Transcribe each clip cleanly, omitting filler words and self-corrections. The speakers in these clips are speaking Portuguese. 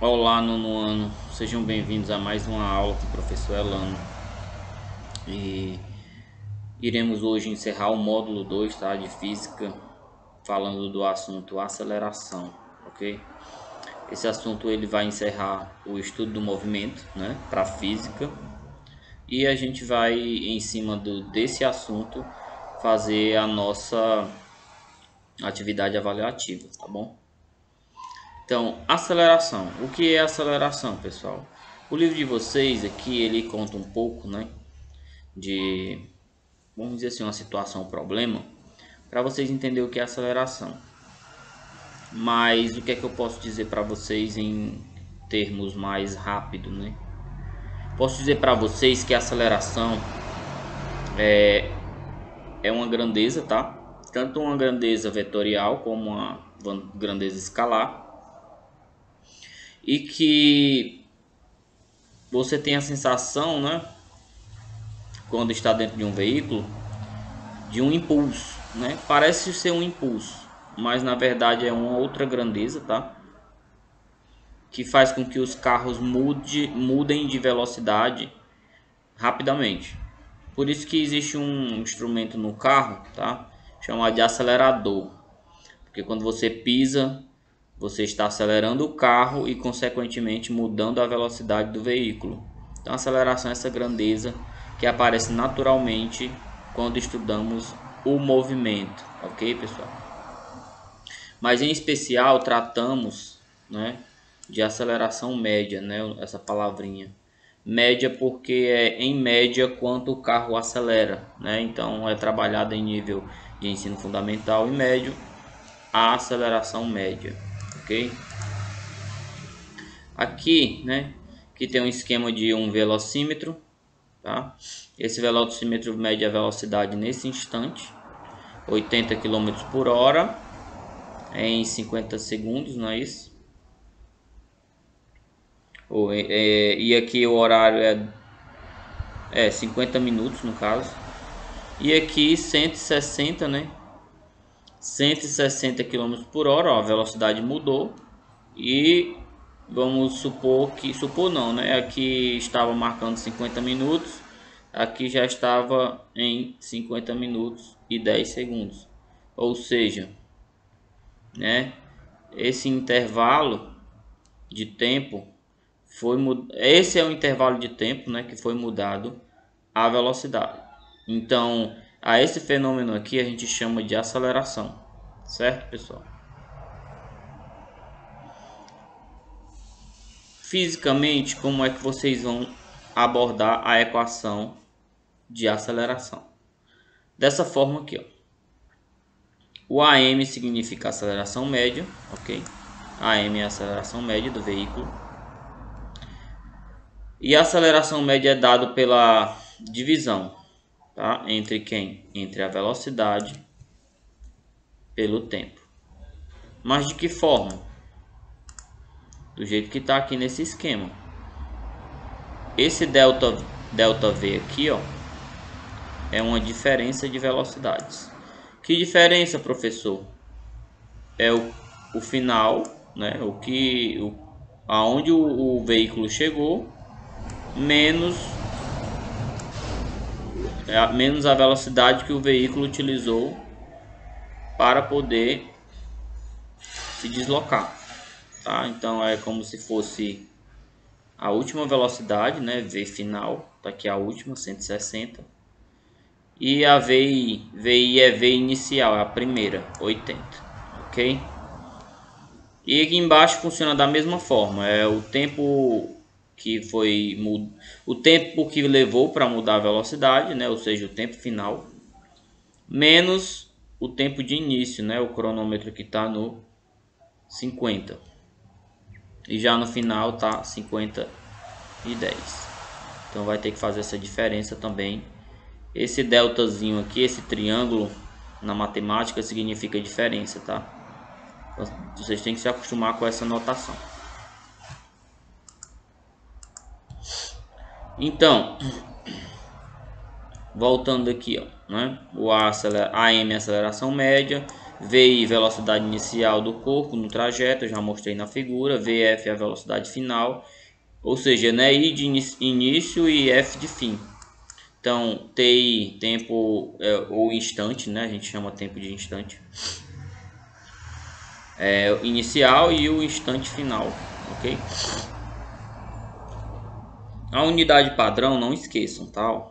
Olá, nono ano, sejam bem-vindos a mais uma aula com o professor Elano. E iremos hoje encerrar o módulo 2, tá, de física, falando do assunto aceleração, ok? Esse assunto ele vai encerrar o estudo do movimento, né, para física, e a gente vai, em cima desse assunto, fazer a nossa atividade avaliativa, tá bom? Então, aceleração. O que é aceleração, pessoal? O livro de vocês aqui, ele conta um pouco, né, de, vamos dizer assim, uma situação, um problema, para vocês entenderem o que é aceleração. Mas o que é que eu posso dizer para vocês em termos mais rápidos, né? Posso dizer para vocês que a aceleração é uma grandeza, tá? Tanto uma grandeza vetorial como uma grandeza escalar. E que você tem a sensação, né, quando está dentro de um veículo, de um impulso, né? Parece ser um impulso, mas na verdade é uma outra grandeza, tá? Que faz com que os carros mudem de velocidade rapidamente. Por isso que existe um instrumento no carro, tá? Chamado de acelerador, porque quando você pisa, você está acelerando o carro e consequentemente mudando a velocidade do veículo. Então a aceleração é essa grandeza que aparece naturalmente quando estudamos o movimento, ok, pessoal? Mas em especial tratamos, né, de aceleração média, né, essa palavrinha. Média porque é em média quanto o carro acelera, né? Então é trabalhado em nível de ensino fundamental e médio a aceleração média, ok? Aqui, né, que tem um esquema de um velocímetro, tá? Esse velocímetro mede a velocidade nesse instante, 80 km por hora em 50 segundos, não é isso? E aqui o horário é 50 minutos no caso. E aqui 160, né? 160 km por hora, ó, a velocidade mudou. E vamos supor que, supor não, né? Aqui estava marcando 50 minutos, aqui já estava em 50 minutos e 10 segundos. Ou seja, né? Esse intervalo de tempo esse é o intervalo de tempo, né, que foi mudado a velocidade. Então, a esse fenômeno aqui a gente chama de aceleração, certo, pessoal? Fisicamente, como é que vocês vão abordar a equação de aceleração? Dessa forma aqui, ó. O AM significa aceleração média, ok? AM é a aceleração média do veículo. E a aceleração média é dado pela divisão, tá? Entre quem? Entre a velocidade pelo tempo. Mas de que forma? Do jeito que está aqui nesse esquema. Esse delta V aqui, ó, é uma diferença de velocidades. Que diferença, professor? É o final, né? Aonde o veículo chegou menos menos a velocidade que o veículo utilizou para poder se deslocar, tá? Então é como se fosse a última velocidade, né? V final, tá aqui a última, 160. E a VI é V inicial, é a primeira, 80, ok? E aqui embaixo funciona da mesma forma, é o tempo que o tempo que levou para mudar a velocidade, né? Ou seja, o tempo final, menos o tempo de início, né? O cronômetro que está no 50. E já no final tá 50 e 10. Então vai ter que fazer essa diferença também. Esse deltazinho aqui, esse triângulo na matemática significa diferença, tá? Então, vocês têm que se acostumar com essa notação. Então, voltando aqui, ó, né? O AM é aceleração média VI, velocidade inicial do corpo no trajeto, eu já mostrei na figura. VF é a velocidade final, ou seja, né, I de início e F de fim. Então, TI, tempo ou instante, né, a gente chama tempo de instante, inicial, e o instante final, ok? A unidade padrão, não esqueçam, tá?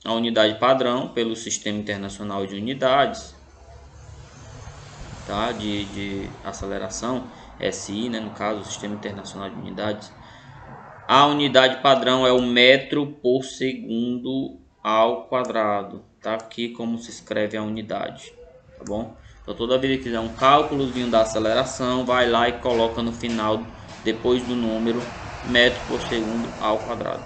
A unidade padrão pelo Sistema Internacional de Unidades, tá? De aceleração, SI, né? No caso, o Sistema Internacional de Unidades. A unidade padrão é o metro por segundo ao quadrado, tá? Aqui como se escreve a unidade, tá bom? Então toda vez que quiser um cálculozinho da aceleração, vai lá e coloca no final, depois do número, metro por segundo ao quadrado.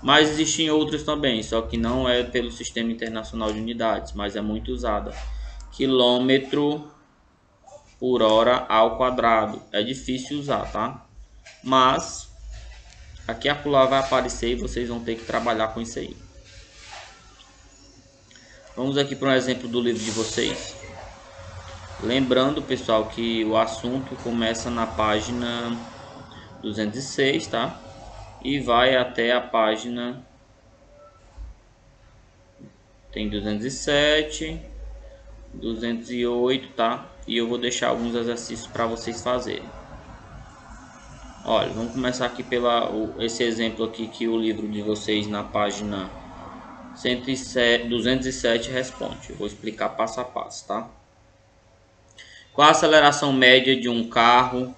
Mas existem outros também, só que não é pelo Sistema Internacional de Unidades, mas é muito usada. Quilômetro por hora ao quadrado. É difícil usar, tá? Mas aqui a acolá vai aparecer e vocês vão ter que trabalhar com isso aí. Vamos aqui para um exemplo do livro de vocês. Lembrando, pessoal, que o assunto começa na página 206, tá? E vai até a página... Tem 207, 208, tá? E eu vou deixar alguns exercícios para vocês fazerem. Olha, vamos começar aqui esse exemplo aqui que o livro de vocês na página 207 responde. Eu vou explicar passo a passo, tá? Qual a aceleração média de um carro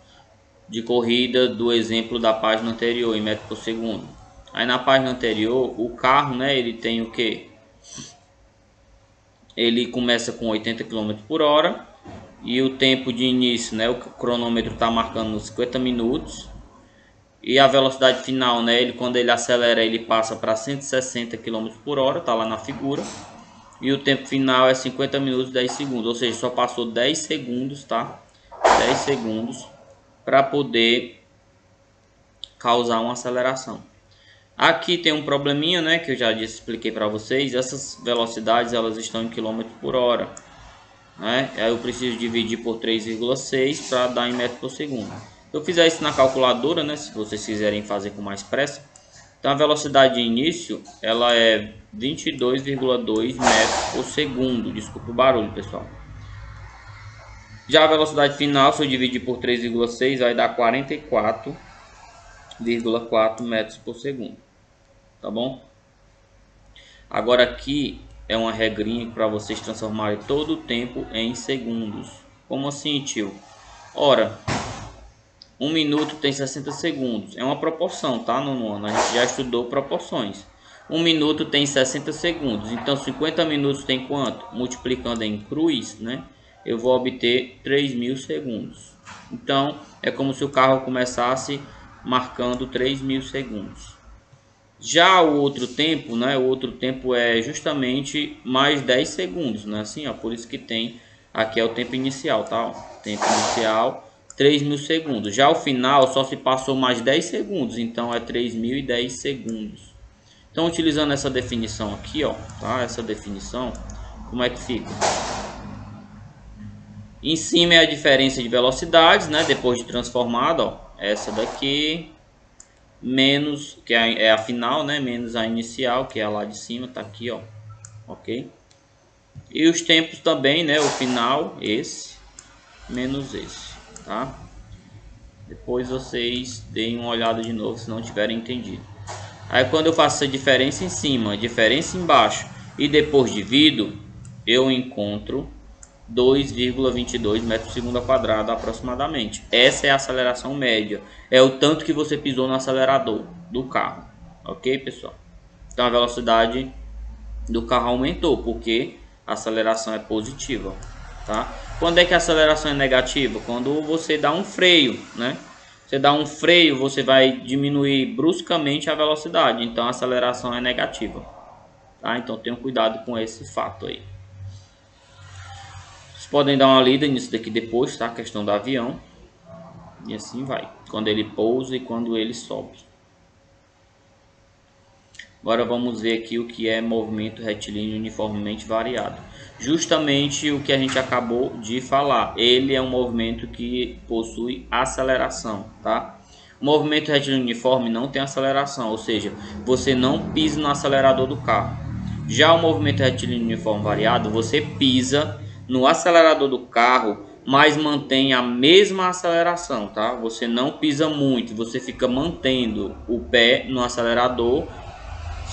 de corrida do exemplo da página anterior em metros por segundo? Aí na página anterior, o carro, né, ele tem o que? Ele começa com 80 km por hora e o tempo de início, né, o cronômetro está marcando 50 minutos. E a velocidade final, né, quando ele acelera, ele passa para 160 km por hora, tá lá na figura. E o tempo final é 50 minutos e 10 segundos, ou seja, só passou 10 segundos, tá? 10 segundos para poder causar uma aceleração. Aqui tem um probleminha, né, que eu já expliquei para vocês. Essas velocidades, elas estão em km por hora, né? Aí eu preciso dividir por 3,6 para dar em metro por segundo. Se eu fizer isso na calculadora, né, se vocês quiserem fazer com mais pressa, então a velocidade de início ela é 22,2 metros por segundo. Desculpa o barulho, pessoal. Já a velocidade final, se eu dividir por 3,6, vai dar 44,4 metros por segundo. Tá bom? Agora aqui é uma regrinha para vocês transformarem todo o tempo em segundos. Como assim, tio? Ora, 1 minuto tem 60 segundos. É uma proporção, tá? No ano a gente já estudou proporções. 1 minuto tem 60 segundos. Então 50 minutos tem quanto? Multiplicando em cruz, né? Eu vou obter 3.000 segundos. Então é como se o carro começasse marcando 3.000 segundos. Já o outro tempo, né? O outro tempo é justamente mais 10 segundos, né? Assim, ó, por isso que tem aqui é o tempo inicial, tá? Tempo inicial 3.000 segundos. Já o final só se passou mais 10 segundos, então é 3.010 segundos. Então, utilizando essa definição aqui, ó, tá? Essa definição, como é que fica? Em cima é a diferença de velocidades, né? Depois de transformado, ó, essa daqui menos, que é a final, né? Menos a inicial, que é a lá de cima, tá aqui, ó, ok? E os tempos também, né? O final, esse, menos esse, tá? Depois vocês deem uma olhada de novo se não tiverem entendido. Aí quando eu faço essa diferença em cima, diferença embaixo e depois divido, eu encontro 2,22 metros por segundo ao quadrado aproximadamente. Essa é a aceleração média. É o tanto que você pisou no acelerador do carro. Ok, pessoal? Então a velocidade do carro aumentou porque a aceleração é positiva, tá? Quando é que a aceleração é negativa? Quando você dá um freio, né? Você dá um freio, você vai diminuir bruscamente a velocidade, então a aceleração é negativa, tá? Então tenham cuidado com esse fato aí. Vocês podem dar uma lida nisso daqui depois, tá? A questão do avião. E assim vai. Quando ele pousa e quando ele sobe. Agora vamos ver aqui o que é movimento retilíneo uniformemente variado. Justamente o que a gente acabou de falar. Ele é um movimento que possui aceleração, tá? O movimento retilíneo uniforme não tem aceleração, ou seja, você não pisa no acelerador do carro. Já o movimento retilíneo uniforme variado, você pisa no acelerador do carro, mas mantém a mesma aceleração, tá? Você não pisa muito, você fica mantendo o pé no acelerador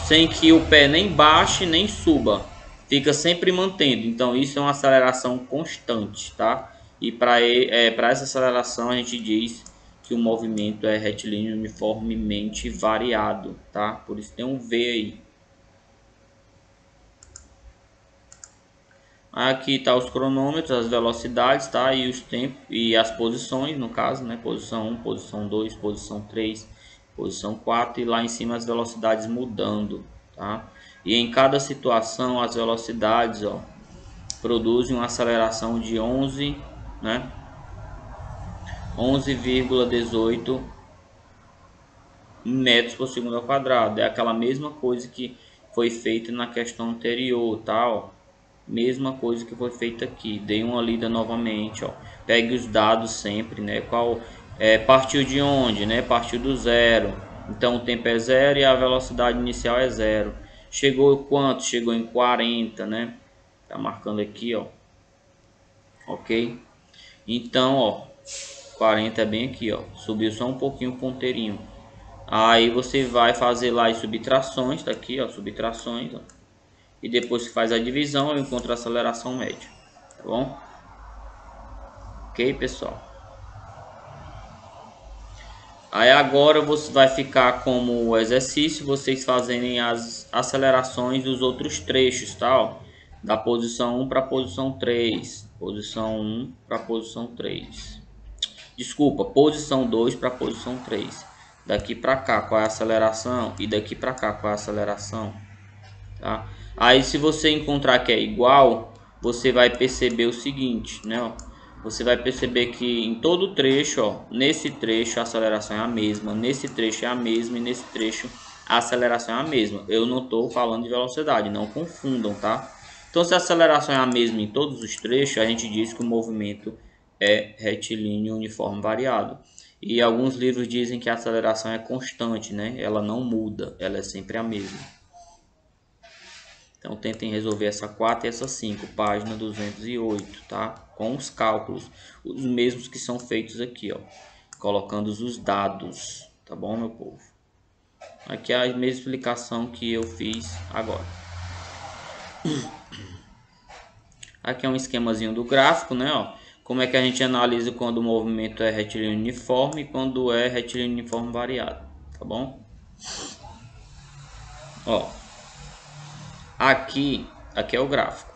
sem que o pé nem baixe nem suba, fica sempre mantendo. Então isso é uma aceleração constante, tá? E para essa aceleração a gente diz que o movimento é retilíneo uniformemente variado, tá? Por isso tem um V aí. Aqui tá os cronômetros, as velocidades, tá? E os tempos e as posições, no caso, né? Posição 1, posição 2, posição 3, posição 4 e lá em cima as velocidades mudando, tá? E em cada situação as velocidades, ó, produzem uma aceleração de 11, né? 11,18 metros por segundo ao quadrado. É aquela mesma coisa que foi feita na questão anterior, tá? Ó. Mesma coisa que foi feita aqui. Dei uma lida novamente, ó. Pegue os dados sempre, né? Qual partiu de onde, né? Partiu do zero. Então o tempo é zero e a velocidade inicial é zero. Chegou quanto? Chegou em 40, né? Tá marcando aqui, ó. OK? Então, ó, 40 é bem aqui, ó. Subiu só um pouquinho o ponteirinho. Aí você vai fazer lá as subtrações, tá aqui, ó, subtrações, ó. E depois que faz a divisão, eu encontro a aceleração média, tá bom? OK, pessoal? Aí agora você vai ficar como exercício vocês fazerem as acelerações dos outros trechos, tá? Ó, da posição 1 para a posição 3, posição 1 para a posição 3. Desculpa, posição 2 para a posição 3. Daqui para cá, qual é a aceleração? E daqui para cá, qual é a aceleração? Tá? Aí se você encontrar que é igual, você vai perceber o seguinte, né? Ó, você vai perceber que em todo o trecho, ó, nesse trecho a aceleração é a mesma, nesse trecho é a mesma e nesse trecho a aceleração é a mesma. Eu não estou falando de velocidade, não confundam, tá? Então se a aceleração é a mesma em todos os trechos, a gente diz que o movimento é retilíneo uniforme variado. E alguns livros dizem que a aceleração é constante, né? Ela não muda, ela é sempre a mesma. Então tentem resolver essa 4 e essa 5, página 208, tá? Com os cálculos, os mesmos que são feitos aqui, ó, colocando os dados, tá bom, meu povo? Aqui é a mesma explicação que eu fiz agora. Aqui é um esquemazinho do gráfico, né, ó? Como é que a gente analisa quando o movimento é retilíneo uniforme e quando é retilíneo uniforme variado, tá bom? Ó, aqui é o gráfico.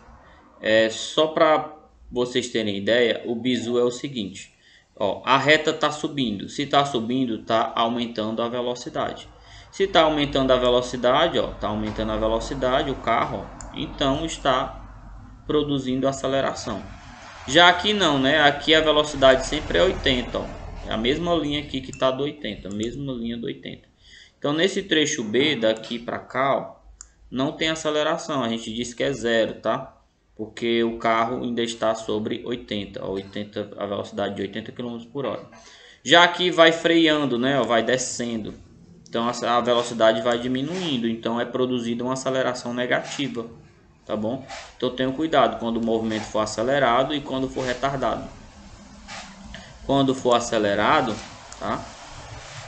Só para vocês terem ideia, o bizu é o seguinte, ó, a reta está subindo, se está subindo, está aumentando a velocidade. Se está aumentando a velocidade, ó, está aumentando a velocidade, o carro, ó, então está produzindo aceleração. Já aqui não, né? Aqui a velocidade sempre é 80, ó. É a mesma linha aqui que está do 80, mesma linha do 80. Então nesse trecho B daqui para cá, ó, não tem aceleração, a gente diz que é zero, tá? Porque o carro ainda está sobre 80, a velocidade de 80 km por hora. Já aqui vai freando, né? Vai descendo. Então a velocidade vai diminuindo, então é produzida uma aceleração negativa, tá bom? Então tenham cuidado quando o movimento for acelerado e quando for retardado. Quando for acelerado, tá?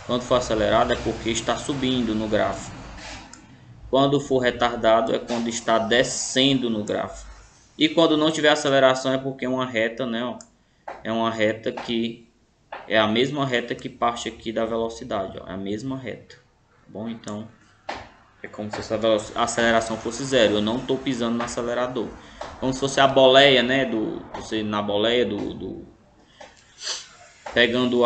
Quando for acelerado é porque está subindo no gráfico. Quando for retardado é quando está descendo no gráfico. E quando não tiver aceleração é porque é uma reta, né? Ó, é uma reta que é a mesma reta que parte aqui da velocidade, ó, é a mesma reta. Tá bom? Então é como se essa aceleração fosse zero. Eu não estou pisando no acelerador. Como se fosse a boleia, né? Você na boleia pegando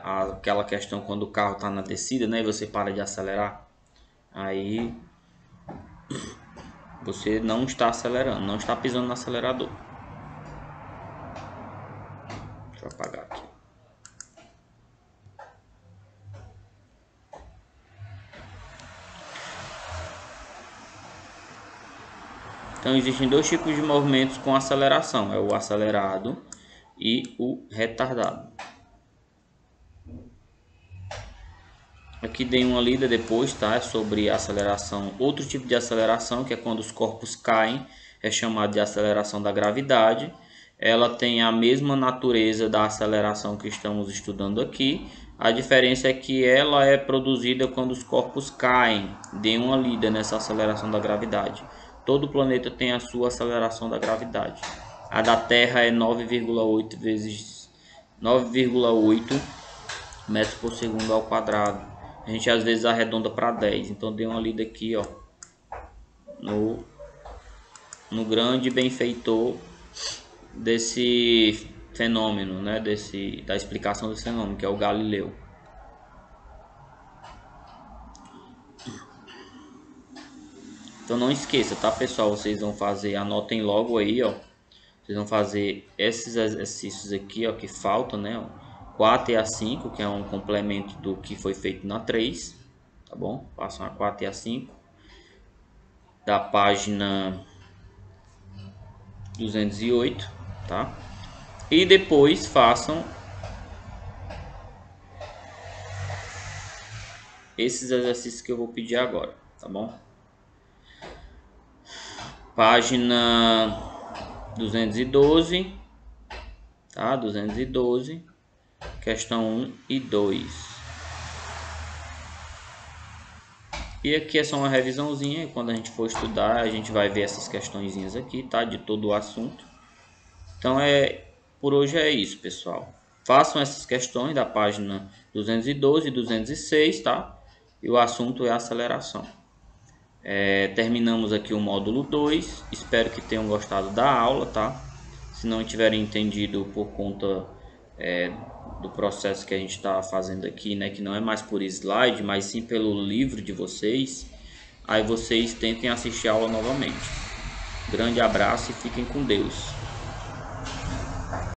aquela questão quando o carro está na descida, né? E você para de acelerar. Aí você não está acelerando, não está pisando no acelerador. Deixa eu apagar aqui. Então existem dois tipos de movimentos com aceleração, é o acelerado e o retardado. Aqui dei uma lida depois, tá? Sobre aceleração, outro tipo de aceleração, que é quando os corpos caem, é chamado de aceleração da gravidade. Ela tem a mesma natureza da aceleração que estamos estudando aqui. A diferença é que ela é produzida quando os corpos caem. Dê uma lida nessa aceleração da gravidade. Todo planeta tem a sua aceleração da gravidade. A da Terra é 9,8 vezes 9,8 metros por segundo ao quadrado. A gente às vezes arredonda para 10. Então dê uma lida aqui, ó, no grande benfeitor desse fenômeno, né, da explicação desse fenômeno, que é o Galileu. Então não esqueça, tá, pessoal? Vocês vão fazer, anotem logo aí, ó. Vocês vão fazer esses exercícios aqui, ó, que faltam, né? 4 e a 5, que é um complemento do que foi feito na 3, tá bom? Façam a 4 e a 5 da página 208, tá? E depois façam esses exercícios que eu vou pedir agora, tá bom? Página 212, tá? 212, questão 1 e 2. E aqui é só uma revisãozinha, quando a gente for estudar a gente vai ver essas questõezinhas aqui, tá? De todo o assunto. Então por hoje é isso, pessoal. Façam essas questões da página 212 e 206, tá? E o assunto é aceleração. Terminamos aqui o módulo 2. Espero que tenham gostado da aula, tá? Se não tiverem entendido por conta do processo que a gente está fazendo aqui, né? Que não é mais por slide, mas sim pelo livro de vocês. Aí vocês tentem assistir a aula novamente. Grande abraço e fiquem com Deus.